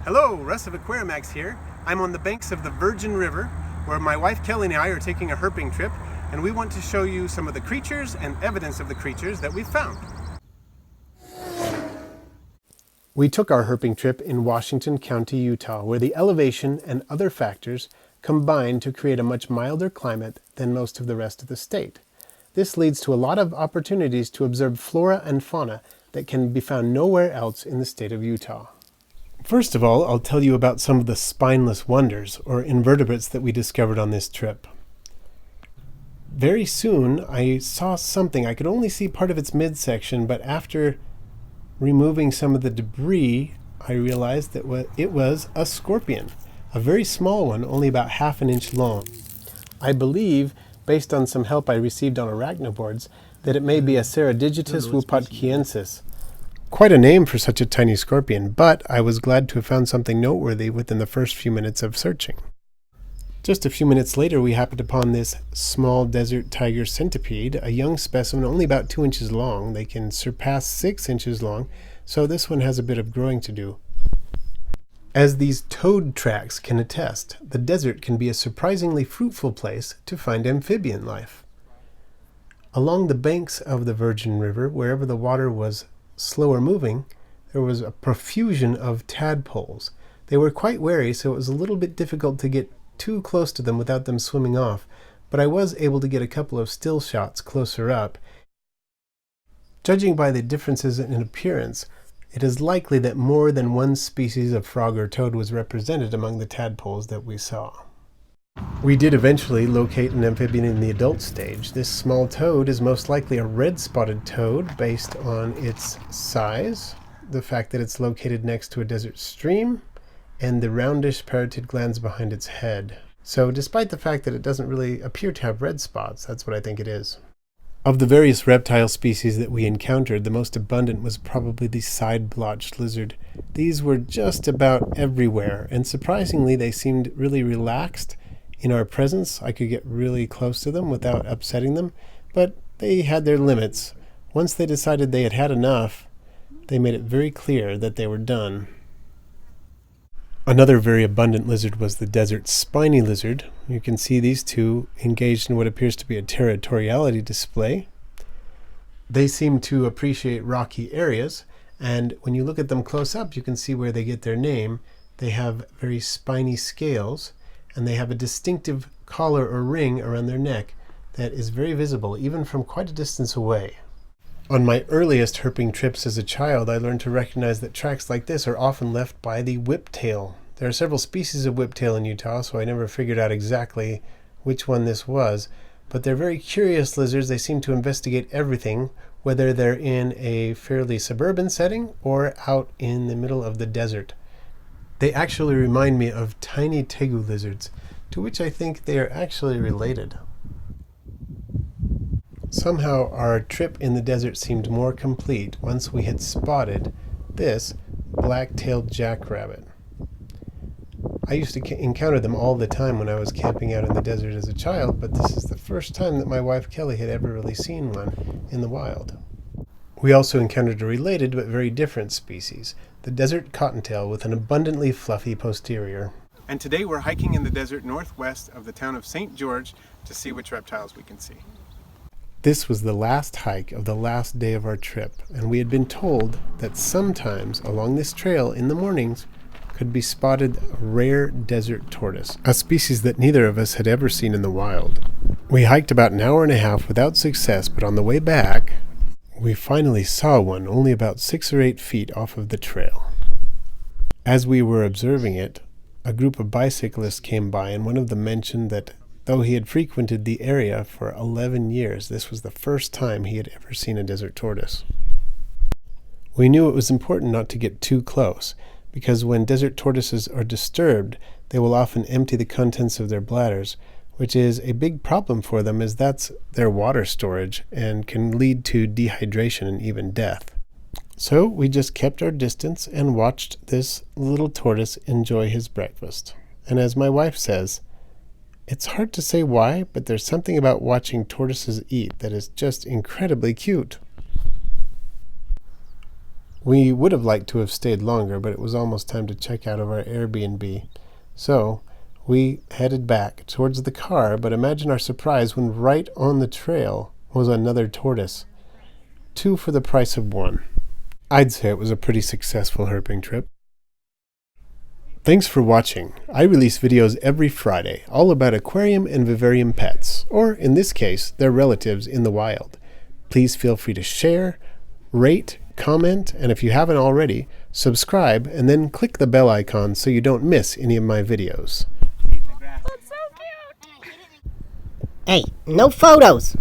Hello, Russ of Aquarimax here. I'm on the banks of the Virgin River where my wife Kelly and I are taking a herping trip, and we want to show you some of the creatures and evidence of the creatures that we've found. We took our herping trip in Washington County, Utah, where the elevation and other factors combine to create a much milder climate than most of the rest of the state. This leads to a lot of opportunities to observe flora and fauna that can be found nowhere else in the state of Utah. First of all, I'll tell you about some of the spineless wonders, or invertebrates, that we discovered on this trip. Very soon, I saw something. I could only see part of its midsection, but after removing some of the debris, I realized that it was a scorpion, a very small one, only about half an inch long. I believe, based on some help I received on arachnoboards, that it may be a Serradigitus wupatkiensis. Quite a name for such a tiny scorpion, but I was glad to have found something noteworthy within the first few minutes of searching. Just a few minutes later, we happened upon this small desert tiger centipede, a young specimen only about 2 inches long. They can surpass 6 inches long, so this one has a bit of growing to do. As these toad tracks can attest, the desert can be a surprisingly fruitful place to find amphibian life. Along the banks of the Virgin River, wherever the water was slower moving, there was a profusion of tadpoles. They were quite wary, so it was a little bit difficult to get too close to them without them swimming off, but I was able to get a couple of still shots closer up. Judging by the differences in appearance, it is likely that more than one species of frog or toad was represented among the tadpoles that we saw. We did eventually locate an amphibian in the adult stage. This small toad is most likely a red-spotted toad based on its size, the fact that it's located next to a desert stream, and the roundish parotid glands behind its head. So despite the fact that it doesn't really appear to have red spots, that's what I think it is. Of the various reptile species that we encountered, the most abundant was probably the side-blotched lizard. These were just about everywhere, and surprisingly they seemed really relaxed in our presence. I could get really close to them without upsetting them, but they had their limits. Once they decided they had had enough, they made it very clear that they were done. Another very abundant lizard was the desert spiny lizard. You can see these two engaged in what appears to be a territoriality display. They seem to appreciate rocky areas, and when you look at them close up, you can see where they get their name. They have very spiny scales, and they have a distinctive collar or ring around their neck that is very visible even from quite a distance away. On my earliest herping trips as a child, I learned to recognize that tracks like this are often left by the whiptail. There are several species of whiptail in Utah, so I never figured out exactly which one this was, but they're very curious lizards. They seem to investigate everything, whether they're in a fairly suburban setting or out in the middle of the desert. They actually remind me of tiny tegu lizards, to which I think they are actually related. Somehow our trip in the desert seemed more complete once we had spotted this black-tailed jackrabbit. I used to encounter them all the time when I was camping out in the desert as a child, but this is the first time that my wife Kelly had ever really seen one in the wild. We also encountered a related but very different species, the desert cottontail with an abundantly fluffy posterior. And today we're hiking in the desert northwest of the town of St. George to see which reptiles we can see. This was the last hike of the last day of our trip, and we had been told that sometimes along this trail in the mornings could be spotted a rare desert tortoise, a species that neither of us had ever seen in the wild. We hiked about an hour and a half without success, but on the way back, we finally saw one only about 6 or 8 feet off of the trail. As we were observing it, a group of bicyclists came by, and one of them mentioned that though he had frequented the area for 11 years, this was the first time he had ever seen a desert tortoise. We knew it was important not to get too close, because when desert tortoises are disturbed, they will often empty the contents of their bladders, which is a big problem for them as that's their water storage and can lead to dehydration and even death. So we just kept our distance and watched this little tortoise enjoy his breakfast. And as my wife says, it's hard to say why, but there's something about watching tortoises eat that is just incredibly cute. We would have liked to have stayed longer, but it was almost time to check out of our Airbnb. So we headed back towards the car, but imagine our surprise when right on the trail was another tortoise. 2 for the price of 1. I'd say it was a pretty successful herping trip. Thanks for watching. I release videos every Friday, all about aquarium and vivarium pets, or in this case, their relatives in the wild. Please feel free to share, rate, comment, and if you haven't already, subscribe and then click the bell icon so you don't miss any of my videos. That's so cute! Hey, no photos!